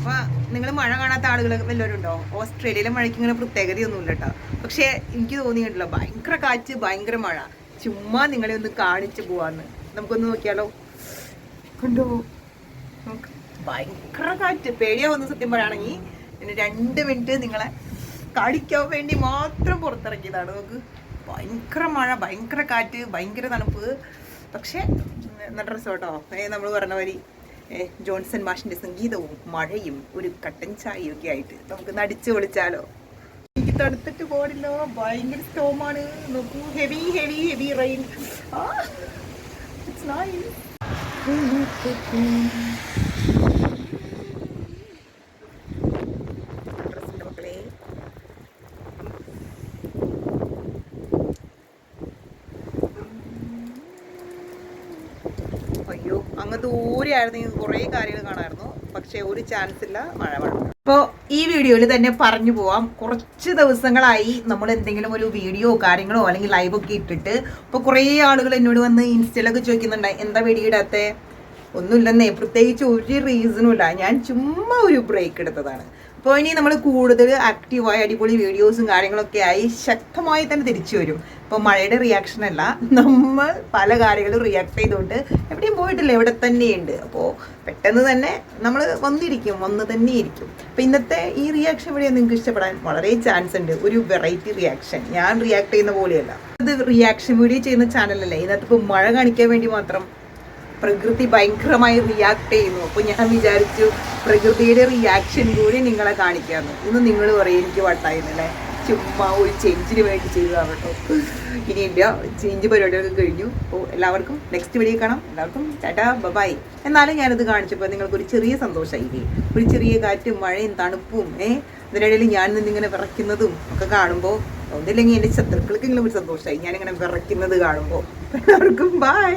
അപ്പോൾ നിങ്ങൾ മഴ കാണാത്ത ആളുകൾ വല്ലവരും ഉണ്ടോ? ഓസ്ട്രേലിയയിലെ മഴയ്ക്ക് ഇങ്ങനെ പ്രത്യേകതയൊന്നുമില്ല കേട്ടോ. പക്ഷേ എനിക്ക് തോന്നിയിട്ടുണ്ടല്ലോ ഭയങ്കര കാറ്റ്, ഭയങ്കര മഴ. ചുമ്മാ നിങ്ങളെ ഒന്ന് കാണിച്ചു പോവാന്ന്. നമുക്കൊന്ന് നോക്കിയാലോ? കണ്ടോ, നമുക്ക് ഭയങ്കര കാറ്റ്, പേടിയാവുന്ന സത്യം പറയുകയാണെങ്കിൽ. പിന്നെ 2 മിനിറ്റ് നിങ്ങളെ കാണിക്കാൻ വേണ്ടി മാത്രം പുറത്തിറക്കിയതാണ്. നമുക്ക് ഭയങ്കര മഴ, ഭയങ്കര കാറ്റ്, ഭയങ്കര തണുപ്പ്. പക്ഷേ നല്ല രസം കേട്ടോ. നമ്മൾ പറഞ്ഞ വരി ജോൺസൺ മാഷിന്റെ സംഗീതവും മഴയും ഒരു കട്ടൻ ചായയും ഒക്കെ ആയിട്ട് നമുക്ക് നടിച്ചു വിളിച്ചാലോ? എനിക്ക് തണുത്തിട്ട് പോടില്ലോ, ഭയങ്കര സ്റ്റോമാണ്. നോക്കൂ, heavy heavy heavy rain. It's nice. മക്കളെ, അയ്യോ, അങ്ങ് ദൂരെയായിരുന്നെങ്കിൽ കുറേ കാര്യങ്ങൾ കാണാമായിരുന്നു. പക്ഷെ ഒരു ചാൻസ് ഇല്ല, മഴ വേണം. അപ്പോൾ ഈ വീഡിയോയിൽ തന്നെ പറഞ്ഞു പോവാം. കുറച്ച് ദിവസങ്ങളായി നമ്മൾ എന്തെങ്കിലും ഒരു വീഡിയോ കാര്യങ്ങളോ അല്ലെങ്കിൽ ലൈവൊക്കെ ഇട്ടിട്ട് ഇപ്പോൾ കുറേ ആളുകൾ എന്നോട് വന്ന് ഇൻസ്റ്റയിലൊക്കെ ചോദിക്കുന്നുണ്ട്, എന്താ വീഡിയോ ഇടാത്തേ? ഒന്നുമില്ലെന്നേ, പ്രത്യേകിച്ച് ഒരു റീസണും ഇല്ല. ഞാൻ ചുമ്മാ ഒരു ബ്രേക്ക് എടുത്തതാണ്. അപ്പോൾ ഇനി നമ്മൾ കൂടുതൽ ആക്റ്റീവായി അടിപൊളി വീഡിയോസും കാര്യങ്ങളൊക്കെ ആയി ശക്തമായി തന്നെ തിരിച്ചു വരും. ഇപ്പോൾ മഴയുടെ റിയാക്ഷൻ അല്ല, നമ്മൾ പല കാര്യങ്ങളും റിയാക്ട് ചെയ്തുകൊണ്ട് എവിടെയും പോയിട്ടില്ല, ഇവിടെ തന്നെയുണ്ട്. അപ്പോൾ പെട്ടെന്ന് തന്നെ നമ്മൾ വന്ന് തന്നെ ഇരിക്കും. അപ്പോൾ ഇന്നത്തെ ഈ റിയാക്ഷൻ വീഡിയോ നിങ്ങൾക്ക് ഇഷ്ടപ്പെടാൻ വളരെ ചാൻസ് ഉണ്ട്. ഒരു വെറൈറ്റി റിയാക്ഷൻ, ഞാൻ റിയാക്ട് ചെയ്യുന്ന പോലെയല്ല. ഇത് റിയാക്ഷൻ വീഡിയോ ചെയ്യുന്ന ചാനലല്ലേ. ഇതിനകത്ത് ഇപ്പോൾ മഴ കാണിക്കാൻ വേണ്ടി മാത്രം പ്രകൃതി ഭയങ്കരമായി റിയാക്ട് ചെയ്യുന്നു. അപ്പോൾ ഞാൻ വിചാരിച്ചു പ്രകൃതിയുടെ റിയാക്ഷൻ കൂടി നിങ്ങളെ കാണിക്കാമെന്ന്. ഇന്ന് നിങ്ങൾ പറയും എനിക്ക് വട്ടായിരുന്നല്ലേ, ചുമ്മാ ഒരു ചേഞ്ചിന് വേണ്ടി ചെയ്തതാണ് കേട്ടോ. ഇനിയില്ല, ചേഞ്ച് പരിപാടിയൊക്കെ കഴിഞ്ഞു. അപ്പോൾ എല്ലാവർക്കും നെക്സ്റ്റ് വീഡിയോ കാണാം. എല്ലാവർക്കും ടാറ്റാ ബൈ. എന്നാലും ഞാനത് കാണിച്ചപ്പോൾ നിങ്ങൾക്കൊരു ചെറിയ സന്തോഷമായില്ലേ? ഒരു ചെറിയ കാറ്റും മഴയും തണുപ്പും ഇതിനിടയിൽ ഞാൻ നിന്നിങ്ങനെ വിറയ്ക്കുന്നതും ഒക്കെ കാണുമ്പോൾ ഒന്നില്ലെങ്കിൽ എൻ്റെ ശത്രുക്കൾക്കെങ്കിലും ഒരു സന്തോഷമായി ഞാനിങ്ങനെ വിറയ്ക്കുന്നത് കാണുമ്പോൾ. എല്ലാവർക്കും ബൈ.